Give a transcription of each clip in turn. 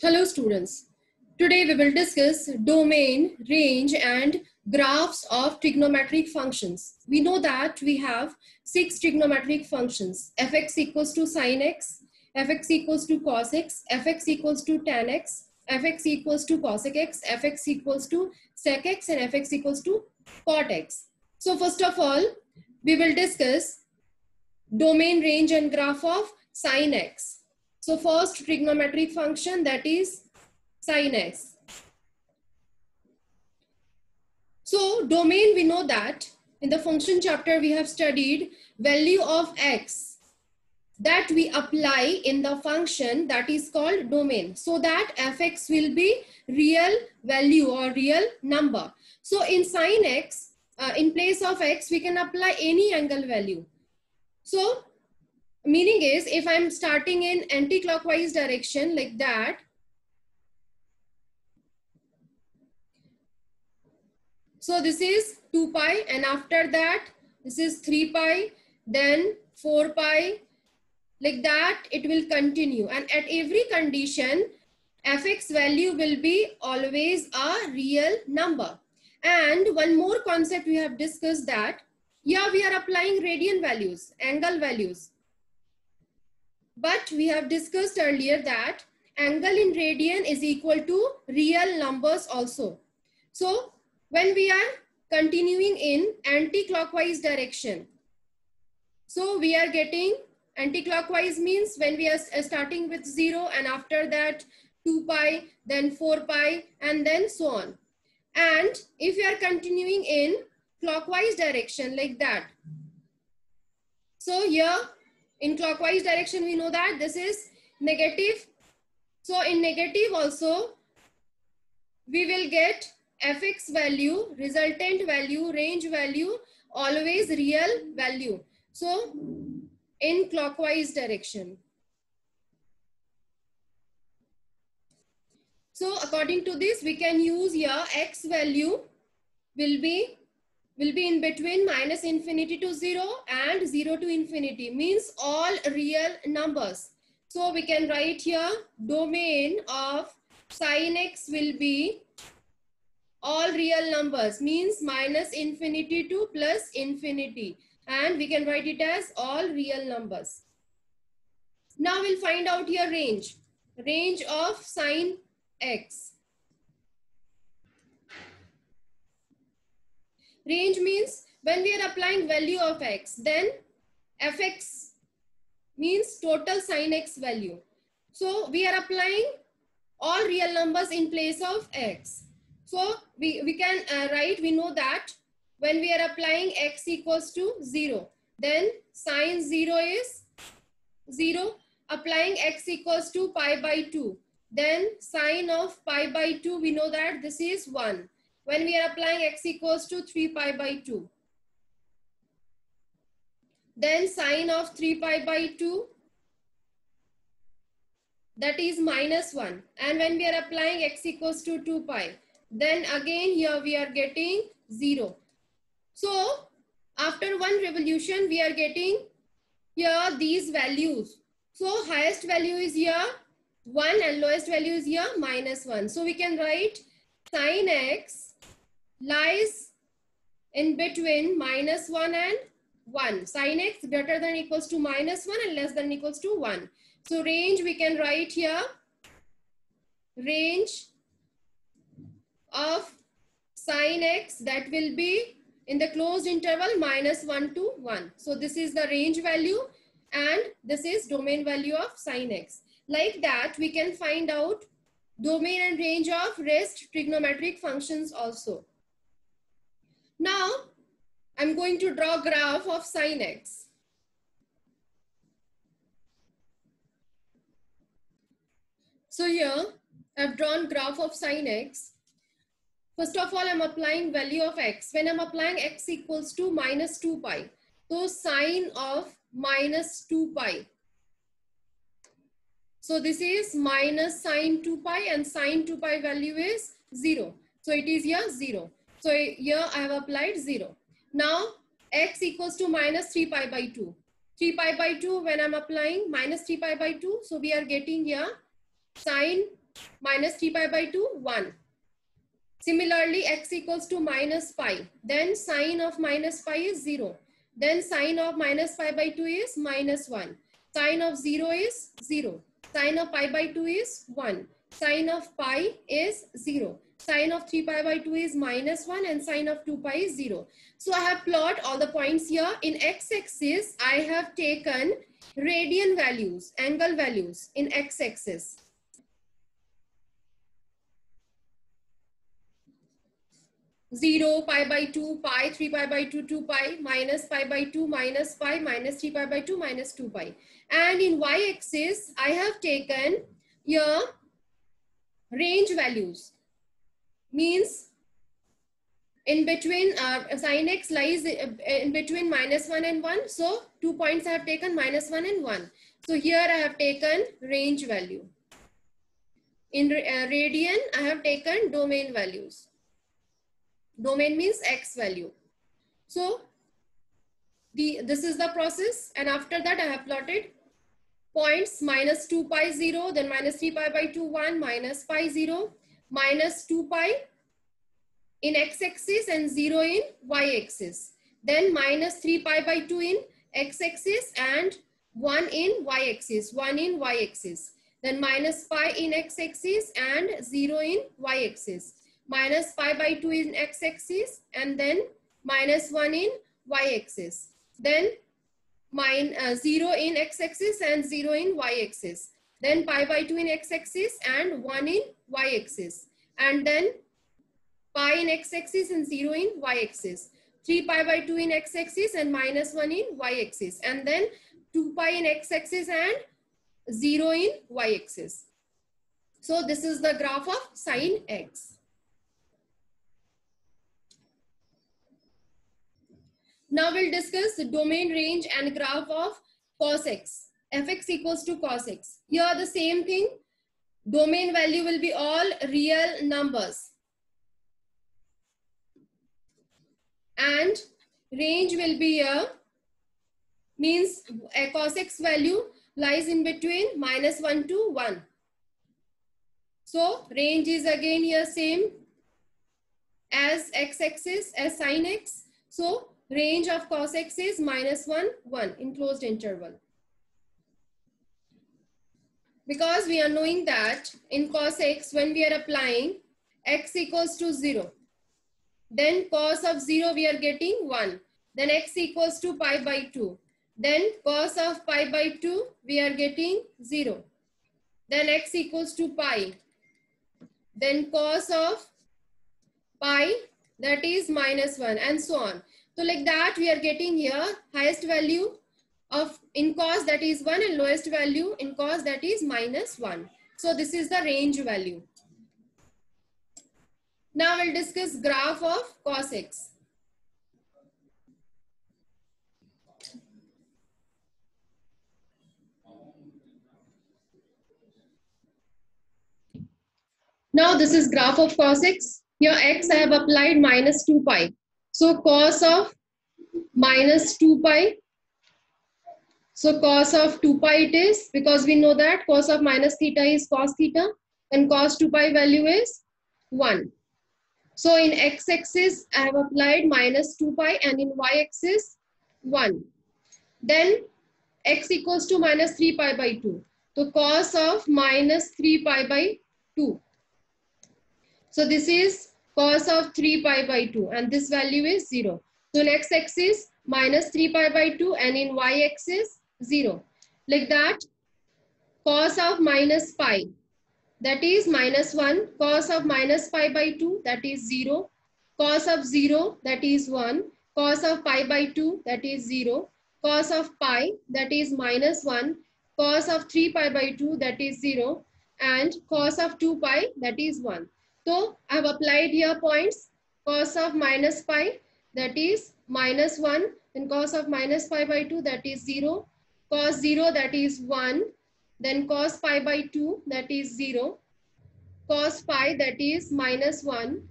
Hello students. Today we will discuss domain, range and graphs of trigonometric functions. We know that we have 6 trigonometric functions: fx equals to sin x, fx equals to cos x, fx equals to tan x, fx equals to cosec x, fx equals to sec x and fx equals to cot x. So first of all, we will discuss domain, range and graph of sin x. So first trigonometric function, that is sin x. So domain, we know that in the function chapter we have studied value of x that we apply in the function, that is called domain, so that fx will be real value or real number. So in sin x, in place of x we can apply any angle value. So meaning is, if I'm starting in anti-clockwise direction like that, so this is 2 pi, and after that this is 3 pi, then 4 pi, like that it will continue, and at every condition fx value will be always a real number. And one more concept we have discussed, that yeah, we are applying radian values, angle values, but we have discussed earlier that angle in radian is equal to real numbers also. So when we are continuing in anti-clockwise direction, so we are getting anti-clockwise means when we are starting with 0, and after that 2 pi, then 4 pi, and then so on. And if we are continuing in clockwise direction like that, so here in clockwise direction we know that this is negative. So in negative also we will get fx value, resultant value, range value, always real value. So in clockwise direction. So according to this, we can use here x value will be in between minus infinity to 0 and 0 to infinity, means all real numbers. So we can write here domain of sin x will be all real numbers, means minus infinity to plus infinity, and we can write it as all real numbers. Now we'll find out here range of sin x. Range means when we are applying value of x, then fx means total sin x value. So we are applying all real numbers in place of x. So we can write, we know that when we are applying x equals to 0, then sin 0 is 0. Applying x equals to pi by 2, then sin of pi by 2, we know that this is 1. When we are applying x equals to 3 pi by 2, then sin of 3 pi by 2, that is minus 1. And when we are applying x equals to 2 pi, then again here we are getting 0. So after one revolution we are getting here these values. So highest value is here 1 and lowest value is here minus 1. So we can write sin x lies in between minus 1 and 1. Sin x greater than equals to minus 1 and less than equals to 1. So range, we can write here range of sin x, that will be in the closed interval minus 1 to 1. So this is the range value and this is domain value of sin x. Like that we can find out domain and range of rest trigonometric functions also. Now I'm going to draw graph of sin x. So here I've drawn graph of sin x. First of all, I'm applying value of x. When I'm applying x equals to minus 2 pi, so sine of minus 2 pi. So this is minus sine 2 pi and sine 2 pi value is 0. So it is here 0. So here I have applied 0. Now x equals to minus 3 pi by 2. 3 pi by 2, when I'm applying minus 3 pi by 2, so we are getting here sine minus 3 pi by 2, 1. Similarly, x equals to minus pi. Then sine of minus pi is 0. Then sine of minus pi by 2 is minus 1. Sine of 0 is 0. Sine of pi by 2 is 1. Sine of pi is 0. Sine of 3 pi by 2 is minus 1 and sine of 2 pi is 0. So I have plot all the points here. In x-axis, I have taken radian values, angle values in x-axis. 0, pi by 2, pi, 3 pi by 2, 2 pi, minus pi by 2, minus pi, minus 3 pi by 2, minus 2 pi. And in y-axis, I have taken here range values. Means in between, sin x lies in between minus 1 and 1. So 2 points I have taken minus 1 and 1. So here I have taken range value. In radian, I have taken domain values. Domain means x value. So this is the process, and after that I have plotted points minus 2 pi 0, then minus 3 pi by 2 1, minus pi 0, minus 2 pi in x-axis and 0 in y-axis. Then minus 3 pi by 2 in x-axis and 1 in y-axis, 1 in y-axis. Then minus pi in x-axis and 0 in y-axis. Minus pi by 2 in x-axis and then minus 1 in y-axis. Then 0 in x-axis and 0 in y-axis. Then pi by 2 in x-axis and 1 in y-axis. And then pi in x-axis and 0 in y-axis. 3 pi by 2 in x-axis and minus 1 in y-axis. And then 2 pi in x-axis and 0 in y-axis. So this is the graph of sine x. Now we'll discuss the domain, range and graph of cos x. Fx equals to cos x. Here the same thing. Domain value will be all real numbers. And range will be here. Means a cos x value lies in between minus 1 to 1. So range is again here same as x-axis as sine x. So range of cos x is minus 1, 1 in closed interval. Because we are knowing that in cos x, when we are applying x equals to 0, then cos of 0 we are getting 1. Then x equals to pi by 2. Then cos of pi by 2 we are getting 0. Then x equals to pi. Then cos of pi, that is minus 1, and so on. So like that we are getting here highest value of in cos, that is 1, and lowest value in cos, that is minus 1. So this is the range value. Now we'll discuss graph of cos x. Now this is graph of cos x. Here x I have applied minus 2 pi. So cos of minus 2 pi. So cos of 2 pi it is, because we know that cos of minus theta is cos theta and cos 2 pi value is 1. So in x-axis I have applied minus 2 pi and in y-axis 1. Then x equals to minus 3 pi by 2. So cos of minus 3 pi by 2. So this is cos of 3 pi by 2 and this value is 0. So in x-axis minus 3 pi by 2 and in y-axis 0. Like that, cos of minus pi, that is minus 1. Cos of minus pi by 2, that is 0. Cos of 0, that is 1. Cos of pi by 2, that is 0. Cos of pi, that is minus 1. Cos of 3 pi by 2, that is 0. And cos of 2 pi, that is 1. So I have applied here points. Cos of minus pi, that is minus 1. And cos of minus pi by 2, that is 0. Cos 0, that is 1. Then cos pi by 2, that is 0. Cos pi, that is minus 1.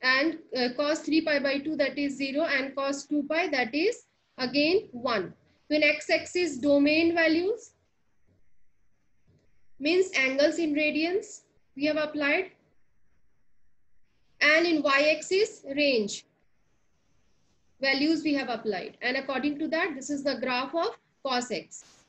And cos 3 pi by 2, that is 0. And cos 2 pi, that is again 1. So in x-axis domain values, means angles in radians we have applied, and in y-axis range values we have applied, and according to that this is the graph of cos x.